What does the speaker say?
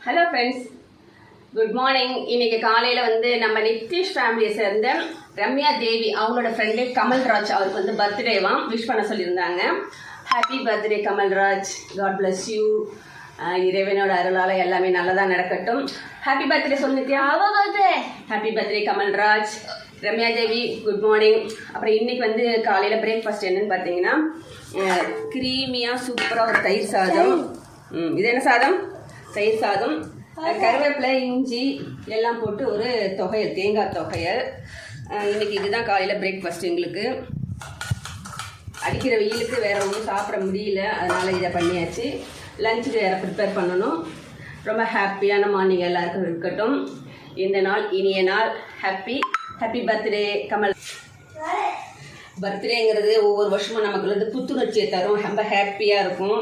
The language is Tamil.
Hello friends, good morning. இன்னைக்கு காலையில் வந்து நம்ம நித்திஷ் ஃபேமிலியை சேர்ந்த ரம்யா தேவி அவங்களோட ஃப்ரெண்டு கமல்ராஜ் அவருக்கு வந்து பர்த்டேவாம் விஷ் பண்ண சொல்லியிருந்தாங்க. Happy birthday Kamalraj, God bless you. இறைவனோட அருளால் எல்லாமே நல்லதாக நடக்கட்டும். ஹாப்பி பர்த்டே சொல்லித்தியா? Happy birthday Kamalraj. Ramya Devi good morning. அப்புறம் இன்றைக்கி வந்து காலையில் பிரேக்ஃபாஸ்ட் என்னன்னு பார்த்தீங்கன்னா க்ரீமியாக சூப்பராக ஒரு தயிர் சாதம். இது என்ன சாதம்? தயிர் சாதம், கருவேப்பிலை, இஞ்சி எல்லாம் போட்டு ஒரு தொகையல், தேங்காய் தொகையல். இன்றைக்கி இதுதான் காலையில் பிரேக்ஃபாஸ்ட். எங்களுக்கு அடிக்கிற வெயிலுக்கு வேறு ஒன்றும் சாப்பிட முடியல, அதனால் இதை பண்ணியாச்சு. லஞ்சுக்கு வேறு ப்ரிப்பேர் பண்ணணும். ரொம்ப ஹாப்பியான மார்னிங் எல்லாருக்கும் இருக்கட்டும். இந்த நாள் இனிய நாள். Happy birthday Kamal. பர்த்டேங்கிறது ஒவ்வொரு வருஷமும் நமக்கு வந்து புத்துணர்ச்சியை தரும், ரொம்ப ஹாப்பியாக இருக்கும்.